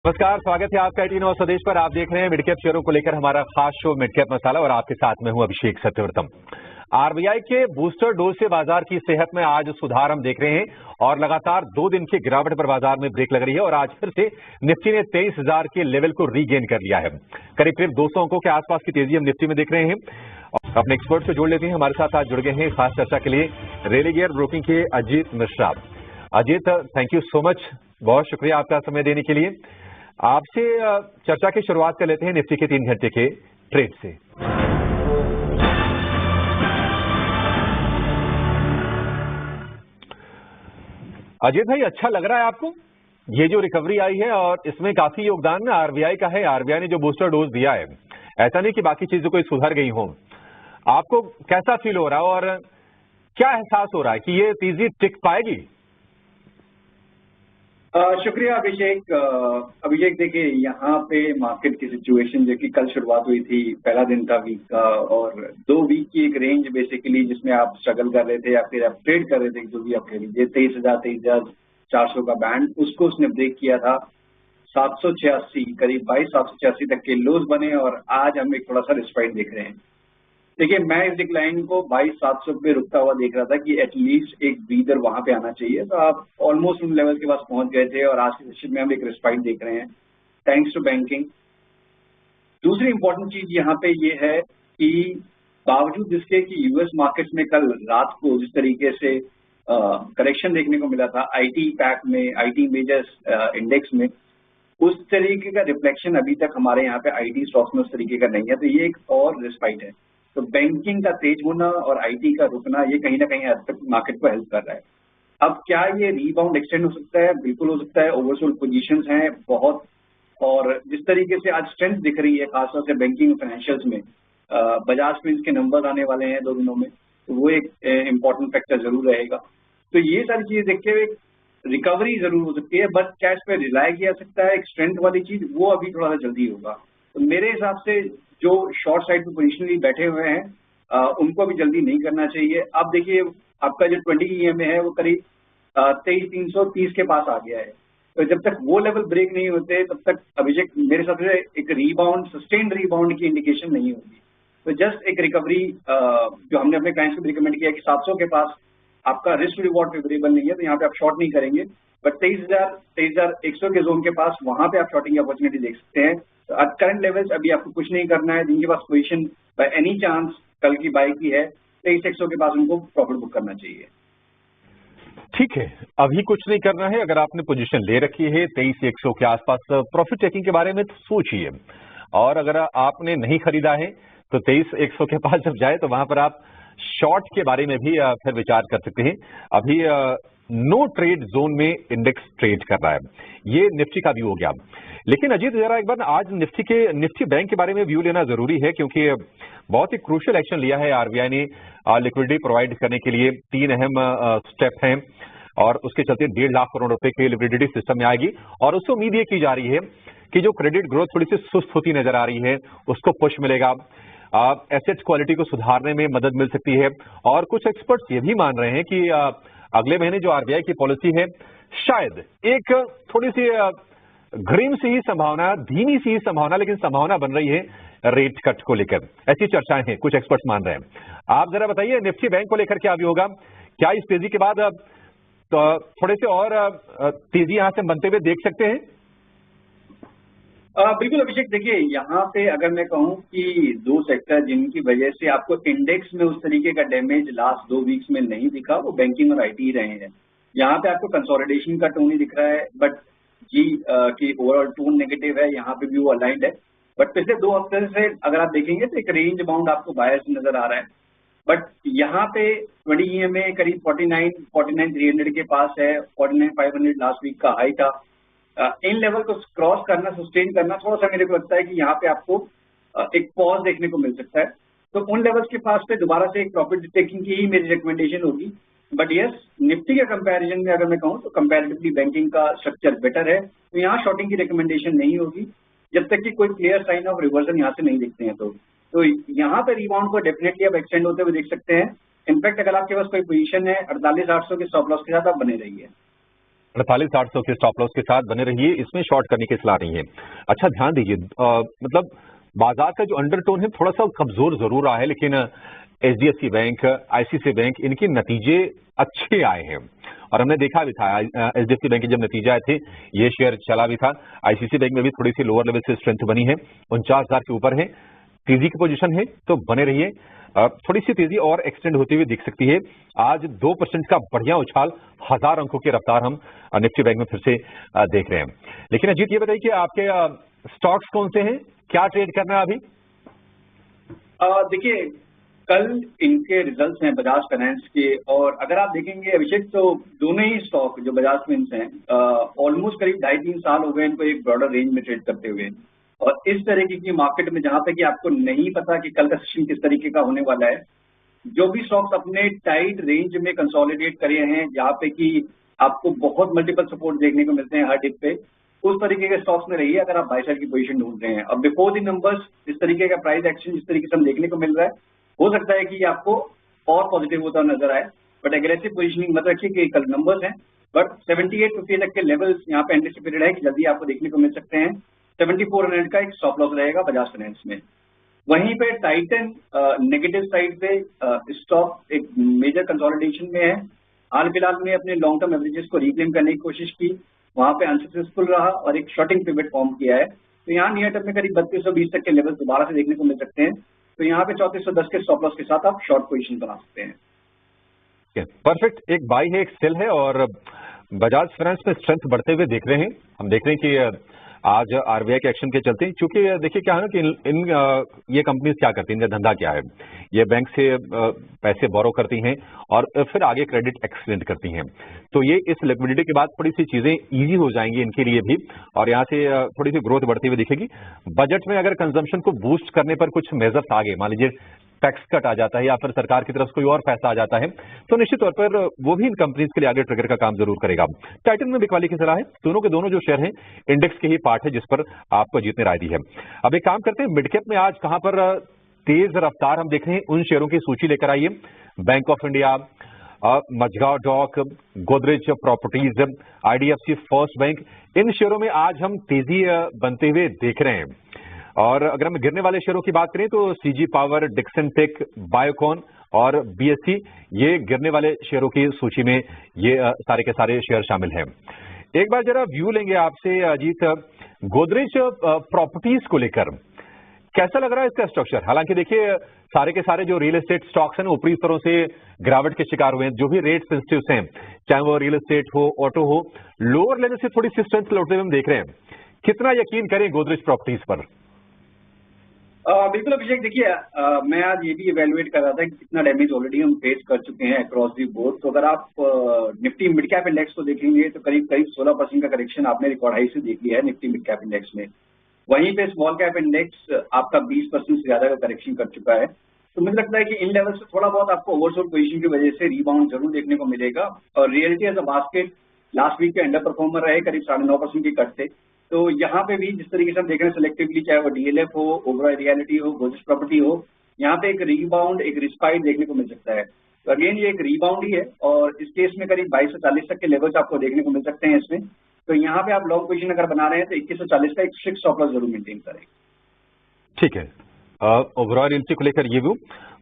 नमस्कार, स्वागत है आपका 18 और स्वदेश पर। आप देख रहे हैं मिड कैप शेयरों को लेकर हमारा खास शो मिड कैप मसाला और आपके साथ में हूं अभिषेक सत्यव्रतम। आरबीआई के बूस्टर डोज से बाजार की सेहत में आज सुधार हम देख रहे हैं और लगातार 2 दिन की गिरावट पर बाजार में ब्रेक लग रही है और आज फिर से निफ्टी ने 23,000 के लेवल को रीगेन कर लिया है। करीब करीब 200 अंकों के आसपास की तेजी हम निफ्टी में देख रहे हैं। अपने एक्सपर्ट से जोड़ लेते हैं। हमारे साथ आज जुड़ गए हैं खास चर्चा के लिए रेलिगेयर ब्रोकिंग के Ajit Mishra. Ajit, thank you so much, बहुत शुक्रिया आपका समय देने के लिए। आपसे चर्चा की शुरुआत कर लेते हैं निफ्टी के 3 घंटे के ट्रेड से। अजय भाई, अच्छा लग रहा है आपको ये जो रिकवरी आई है? और इसमें काफी योगदान आरबीआई का है। आरबीआई ने जो बूस्टर डोज दिया है, ऐसा नहीं कि बाकी चीजों कोई सुधर गई हो। आपको कैसा फील हो रहा है और क्या एहसास हो रहा है कि ये तेजी टिक पाएगी? शुक्रिया अभिषेक। देखिए, यहाँ पे मार्केट की सिचुएशन जो कि कल शुरुआत हुई थी, पहला दिन था वीक का, और 2 वीक की एक रेंज बेसिकली जिसमें आप स्ट्रगल कर रहे थे या फिर आप ट्रेड कर रहे थे, जो भी आप कह लीजिए 23,400 का बैंड, उसको उसने ब्रेक किया था। 786 करीब 22,786 तक के लोज बने और आज हम एक थोड़ा सा रिस्पाइट देख रहे हैं। देखिए, मैं इस डिक्लाइन को 22,700 पे रुकता हुआ देख रहा था कि एटलीस्ट एक ब्रीदर वहां पे आना चाहिए। तो आप ऑलमोस्ट उन लेवल के पास पहुंच गए थे और आज के सेशन में हम एक रिस्पाइट देख रहे हैं थैंक्स टू बैंकिंग। दूसरी इंपॉर्टेंट चीज यहाँ पे ये है कि बावजूद इसके कि यूएस मार्केट्स में कल रात को जिस तरीके से करेक्शन देखने को मिला था आईटी पैक में, आईटी मेजर्स इंडेक्स में, उस तरीके का रिफ्लेक्शन अभी तक हमारे यहाँ पे आईटी स्टॉक्स में उस तरीके का नहीं है। तो ये एक और रिस्पाइट है। तो बैंकिंग का तेज होना और आईटी का रुकना, ये कहीं ना कहीं हद तक मार्केट को हेल्प कर रहा है। अब क्या ये रीबाउंड एक्सटेंड हो सकता है? बिल्कुल हो सकता है। ओवरसोल्ड पोजीशंस हैं बहुत, और जिस तरीके से आज स्ट्रेंथ दिख रही है खासतौर से बैंकिंग फाइनेंशियल्स में, बजाज फिंस के नंबर आने वाले हैं 2 दिनों में, तो वो एक इम्पोर्टेंट फैक्टर जरूर रहेगा। तो ये सारी चीजें देख के रिकवरी जरूर हो सकती है, बट कैश पे रिलाय किया जा सकता है। एक स्ट्रेंथ वाली चीज वो अभी थोड़ा सा जल्दी होगा। तो मेरे हिसाब से जो शॉर्ट साइड पे पोजिशनली बैठे हुए हैं उनको अभी जल्दी नहीं करना चाहिए। अब देखिए, आपका जो 20 EMA है वो करीब 23,330 के पास आ गया है। तो जब तक वो लेवल ब्रेक नहीं होते तब तक अभिषेक मेरे हिसाब से एक रीबाउंड, सस्टेन्ड रीबाउंड की इंडिकेशन नहीं होगी। तो जस्ट एक रिकवरी जो हमने अपने क्लाइंट्स को भी रिकमेंड किया कि 700 के पास आपका रिस्क रिवॉर्ड फेवरेबल नहीं है, तो यहाँ पे आप शॉर्ट नहीं करेंगे। बट 23,100 के जोन के पास वहां पे आप शॉर्टिंग की अपॉर्चुनिटी देख सकते हैं। तो एट करंट लेवल्स अभी आपको कुछ नहीं करना है। जिनके पास पोजीशन बाय एनी चांस कल की बाई की है, 23,100 के पास उनको प्रॉफिट बुक करना चाहिए। ठीक है, अभी कुछ नहीं करना है। अगर आपने पोजीशन ले रखी है 23,100 के आसपास, प्रॉफिट टेकिंग के बारे में तो सोचिए। और अगर आपने नहीं खरीदा है तो 23,100 के पास जब जाए तो वहां पर आप शॉर्ट के बारे में भी फिर विचार कर सकते हैं। अभी नो ट्रेड जोन में इंडेक्स ट्रेड कर रहा है। ये निफ्टी का व्यू हो गया। लेकिन अजीत, जरा एक बार आज निफ्टी बैंक के बारे में व्यू लेना जरूरी है, क्योंकि बहुत ही क्रूशियल एक्शन लिया है आरबीआई ने लिक्विडिटी प्रोवाइड करने के लिए। 3 अहम स्टेप हैं और उसके चलते 1.5 लाख करोड़ रुपए की लिक्विडिटी सिस्टम में आएगी। और उससे उम्मीद ये की जा रही है कि जो क्रेडिट ग्रोथ थोड़ी सी सुस्त होती नजर आ रही है उसको पुश मिलेगा, एसेट क्वालिटी को सुधारने में मदद मिल सकती है। और कुछ एक्सपर्ट्स ये भी मान रहे हैं कि अगले महीने जो आरबीआई की पॉलिसी है, शायद एक थोड़ी सी ग्रीम सी ही संभावना, धीमी सी ही संभावना, लेकिन संभावना बन रही है रेट कट को लेकर। ऐसी चर्चाएं हैं, कुछ एक्सपर्ट्स मान रहे हैं। आप जरा बताइए निफ्टी बैंक को लेकर क्या भी होगा? क्या इस तेजी के बाद तो थोड़े से और तेजी यहां से बनते हुए देख सकते हैं? बिल्कुल अभिषेक, देखिए यहाँ पे अगर मैं कहूँ कि 2 सेक्टर जिनकी वजह से आपको इंडेक्स में उस तरीके का डैमेज लास्ट 2 वीक्स में नहीं दिखा, वो बैंकिंग और आईटी रहे हैं। यहाँ पे आपको कंसोलिडेशन का टोन ही दिख रहा है, बट जी की ओवरऑल टोन नेगेटिव है, यहाँ पे भी वो अलाइंड है। बट पिछले 2 हफ्ते से अगर आप देखेंगे तो एक रेंज बाउंड आपको बायस नजर आ रहा है। बट यहाँ पे 20 EMA करीब 49,300 के पास है। 49,500 लास्ट वीक का हाई था। इन लेवल को क्रॉस करना, सस्टेन करना, थोड़ा सा मेरे को लगता है कि यहाँ पे आपको एक पॉज देखने को मिल सकता है। तो उन लेवल्स के पास पे दोबारा से एक प्रॉफिट टेकिंग की ही मेरी रिकमेंडेशन होगी। बट यस, निफ्टी के कंपैरिजन में अगर मैं कहूँ तो कंपैरेटिवली बैंकिंग का स्ट्रक्चर बेटर है, तो यहाँ शॉर्टिंग की रिकमेंडेशन नहीं होगी जब तक कि कोई क्लियर साइन ऑफ रिवर्जन यहाँ से नहीं दिखते हैं। तो यहाँ पे रिबाउंड को डेफिनेटली आप एक्सटेंड होते हुए देख सकते हैं। इनफैक्ट अगर आपके पास कोई पोजीशन है 48,800 के स्टॉप लॉस के साथ, आप बने रहिए। 48,800 के स्टॉप लॉस के साथ बने रहिए, इसमें शॉर्ट करने की सलाह नहीं है। अच्छा ध्यान दीजिए, मतलब बाजार का जो अंडरटोन है थोड़ा सा कमजोर जरूर रहा है, लेकिन एचडीएफसी बैंक, आईसीआईसीआई बैंक, इनके नतीजे अच्छे आए हैं और हमने देखा भी था एचडीएफसी बैंक के जब नतीजे आए थे ये शेयर चला भी था। आईसीआईसीआई बैंक में भी थोड़ी सी लोअर लेवल से स्ट्रेंथ बनी है, 49,000 के ऊपर है, तेजी की पोजीशन है तो बने रहिए। थोड़ी सी तेजी और एक्सटेंड होती हुई दिख सकती है। आज 2% का बढ़िया उछाल, 1000 अंकों की रफ्तार हम निफ्टी बैंक में फिर से देख रहे हैं। लेकिन अजीत ये बताइए कि आपके स्टॉक्स कौन से हैं, क्या ट्रेड करना है अभी? देखिए, कल इनके रिजल्ट्स हैं बजाज फाइनेंस के, और अगर आप देखेंगे अभिषेक तो दोनों ही स्टॉक जो बजाज फाइनेंस हैं ऑलमोस्ट करीब 2.5-3 साल हो गए इनको एक ब्रॉडर रेंज में ट्रेड करते हुए। और इस तरीके की मार्केट में जहां तक कि आपको नहीं पता कि कल का सेशन किस तरीके का होने वाला है, जो भी स्टॉक्स अपने टाइट रेंज में कंसोलिडेट करे हैं जहां पे कि आपको बहुत मल्टीपल सपोर्ट देखने को मिलते हैं हर डिप पे, उस तरीके के स्टॉक्स में रहिए अगर आप बाय साइड की पोजीशन ढूंढ रहे हैं। अब बिफोर द नंबर्स इस तरीके का प्राइस एक्शन जिस तरीके से हम देखने को मिल रहा है, हो सकता है कि आपको और पॉजिटिव होता नजर आए, बट एग्रेसिव पोजीशनिंग मत रखिए कि कल नंबर्स हैं। बट 7850 तक के लेवल्स यहाँ पे एंटिसिपेटेड है कि जल्दी आपको देखने को मिल सकते हैं। 7400 का एक स्टॉप लॉस रहेगा बजाज फाइनेंस में। वहीं पे टाइटन नेगेटिव साइड पे स्टॉक एक मेजर कंसोलिडेशन में है। हाल फिलहाल में अपने लॉन्ग टर्म एवरेजेस को रिक्लेम करने की कोशिश की, वहां पे अनसक्सेसफुल रहा और एक शॉर्टिंग पिवट फॉर्म किया है। तो यहाँ नियर टर्म में करीब 3220 तक के लेवल दोबारा से देखने को मिल सकते हैं। तो यहाँ पे 3410 के स्टॉप लॉस के साथ आप शॉर्ट पोजीशन बना सकते हैं। परफेक्ट, एक बाई है एक सेल है और बजाज फाइनेंस में स्ट्रेंथ बढ़ते हुए देख रहे हैं। हम देख रहे हैं कि आज आरबीआई के एक्शन के चलते, क्योंकि देखिए क्या है ना कि ये कंपनीज क्या करती हैं, इनका धंधा क्या है, ये बैंक से पैसे बोरो करती हैं और फिर आगे क्रेडिट एक्सटेंड करती हैं। तो ये इस लिक्विडिटी के बाद थोड़ी सी चीजें इजी हो जाएंगी इनके लिए भी और यहाँ से थोड़ी सी ग्रोथ बढ़ती हुई दिखेगी। बजट में अगर कंजम्पशन को बूस्ट करने पर कुछ मेजर्स आगे, मान लीजिए टैक्स कट आ जाता है या फिर सरकार की तरफ से कोई और फैसला आ जाता है, तो निश्चित तौर पर वो भी इन कंपनीज के लिए आगे ट्रिगर का काम जरूर करेगा। टाइटन में बिकवाली की सलाह है, दोनों के दोनों जो शेयर हैं इंडेक्स के ही पार्ट है जिस पर आपको जीतने राय दी है। अब एक काम करते हैं, मिड कैप में आज कहां पर तेज रफ्तार हम देख रहे हैं, उन शेयरों की सूची लेकर आइए। Bank of India, Mazagon Dock, Godrej Properties, IDFC First Bank, इन शेयरों में आज हम तेजी बनते हुए देख रहे हैं। और अगर हम गिरने वाले शेयरों की बात करें तो CG power, Dixon Tech, Biocon और बीएससी, ये गिरने वाले शेयरों की सूची में ये सारे के सारे शेयर शामिल हैं। एक बार जरा व्यू लेंगे आपसे अजीत, गोदरेज प्रॉपर्टीज को लेकर कैसा लग रहा है इसका स्ट्रक्चर? हालांकि देखिए सारे के सारे जो रियल एस्टेट स्टॉक्स हैं ऊपरी स्तरों से गिरावट के शिकार हुए हैं, जो भी रेट सेंसिटिव हैं, चाहे वो रियल एस्टेट हो, ऑटो हो, लोअर लेवल से थोड़ी सी स्ट्रेंथ लौटते हुए हम देख रहे हैं। कितना यकीन करें गोदरेज प्रॉपर्टीज पर? बिल्कुल अभिषेक, देखिए मैं आज ये भी इवेलुएट कर रहा था कि कितना डैमेज ऑलरेडी हम फेस कर चुके हैं अक्रॉस दी बोर्ड। तो अगर आप निफ्टी मिड कैप इंडेक्स को देखेंगे तो करीब 16% का करेक्शन आपने रिकॉर्ड हाई से देख लिया है निफ्टी मिड कैप इंडेक्स में। वहीं पे स्मॉल कैप इंडेक्स आपका 20% से ज्यादा का करेक्शन कर चुका है। तो मुझे लगता है कि इन लेवल से थोड़ा बहुत आपको ओवरसोल्ड पोजीशन की वजह से रीबाउंड जरूर देखने को मिलेगा। और reality as a basket last week के अंडर परफॉर्मर रहे, करीब 9.5% के कट थे। तो यहाँ पे भी जिस तरीके से हम देख रहे हैं सिलेक्टिवली, चाहे वो डीएलएफ हो, ओवरऑल रियलिटी हो, गोदरेज प्रॉपर्टी हो, यहाँ पे एक रीबाउंड, एक रिस्पाइट देखने को मिल सकता है। तो अगेन ये एक रीबाउंड ही है और इस केस में करीब 22 से 40 तक के लेवल्स आपको देखने को मिल सकते हैं इसमें। तो यहाँ पे आप लॉन्ग पोजीशन अगर बना रहे हैं तो 21 से 40 का एक स्ट्रिक्ट स्टॉप लॉस जरूर मेंटेन करें। ठीक है, ओवरऑल रियलिटी को लेकर ये व्यू।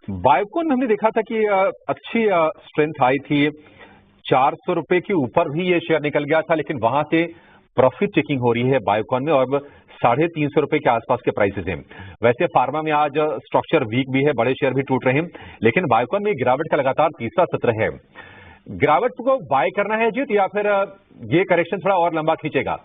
बायोकॉन हमने देखा था कि अच्छी स्ट्रेंथ आई थी, 400 रुपए के ऊपर भी ये शेयर निकल गया था, लेकिन वहां से प्रॉफिट चेकिंग हो रही है बायोकॉन में और 350 रुपए के आसपास के प्राइसेस हैं। वैसे फार्मा में आज स्ट्रक्चर वीक भी है, बड़े शेयर भी टूट रहे हैं, लेकिन बायोकॉन में गिरावट का लगातार तीसरा सत्र है। गिरावट को बाय करना है जीत या फिर ये करेक्शन थोड़ा और लंबा खींचेगा?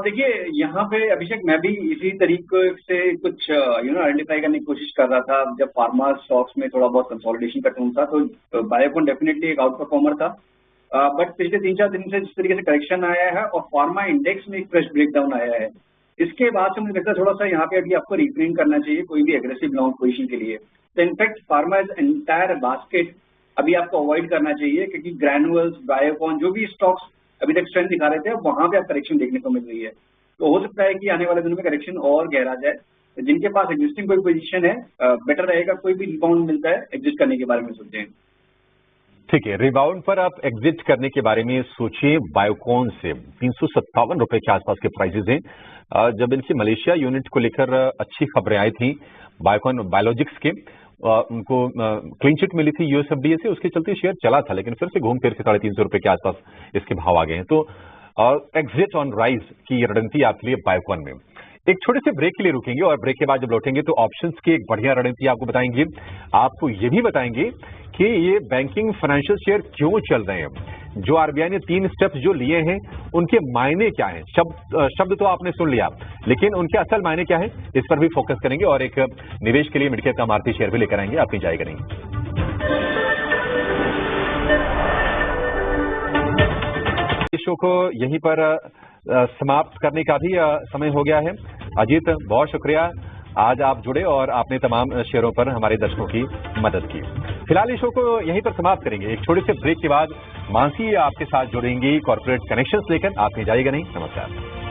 देखिए यहाँ पे अभिषेक मैं भी इसी तरीके से कुछ आइडेंटिफाई करने की कोशिश कर रहा था। जब फार्मा स्टॉक्स में थोड़ा बहुत कंसोलिडेशन का टोन था तो बायोकॉन डेफिनेटली एक आउट परफॉर्मर था। बट पिछले 3-4 दिन से जिस तरीके से करेक्शन आया है और फार्मा इंडेक्स में एक फ्रेश ब्रेकडाउन आया है, इसके बाद से मुझे लगता है थोड़ा सा यहाँ पे अभी आपको रिफ्रेन करना चाहिए कोई भी एग्रेसिव लॉन्ग पोजीशन के लिए। तो in fact pharma is entire basket अभी आपको अवॉइड करना चाहिए, क्योंकि ग्रैनुअल्स, बायोकॉन जो भी स्टॉक्स अभी तक स्ट्रेंथ दिखा रहे थे वहां पे आप करेक्शन देखने को मिल रही है। तो हो सकता है कि आने वाले दिनों में करेक्शन और गहरा जाए। तो जिनके पास एग्जिस्टिंग कोई पोजीशन है, बेटर रहेगा कोई भी रिबाउंड मिलता है एग्जिस्ट करने के बारे में सोचें। ठीक है, रिबाउंड पर आप एग्जिट करने के बारे में सोचिए। बायोकॉन से 357 रुपए के आसपास के प्राइसेस हैं। जब इनकी मलेशिया यूनिट को लेकर अच्छी खबरें आई थी बायोकॉन बायोलॉजिक्स के, उनको क्लीन चिट मिली थी यूएसएफडीए से, उसके चलते शेयर चला था, लेकिन फिर से घूम फिर के 350 रुपए के आसपास इसके भाव आ गए हैं। तो एग्जिट ऑन राइज की रणनीति आपके लिए बायोकॉन में। एक छोटे से ब्रेक के लिए रुकेंगे और ब्रेक के बाद जब लौटेंगे तो ऑप्शंस की एक बढ़िया रणनीति आपको बताएंगे। आपको ये भी बताएंगे कि ये बैंकिंग फाइनेंशियल शेयर क्यों चल रहे हैं, जो आरबीआई ने 3 स्टेप्स जो लिए हैं उनके मायने क्या हैं। शब्द तो आपने सुन लिया, लेकिन उनके असल मायने क्या है, इस पर भी फोकस करेंगे और एक निवेश के लिए मिड कैप का मारुति शेयर भी लेकर आएंगे। आप नहीं जाएगा नहीं। शो को यहीं पर समाप्त करने का भी समय हो गया है। अजीत, बहुत शुक्रिया, आज आप जुड़े और आपने तमाम शेयरों पर हमारे दर्शकों की मदद की। फिलहाल इस शो को यहीं पर समाप्त करेंगे। एक छोटे से ब्रेक के बाद मानसी आपके साथ जुड़ेंगी कॉर्पोरेट कनेक्शंस लेकर। आप नहीं जाइएगा नहीं। नमस्कार।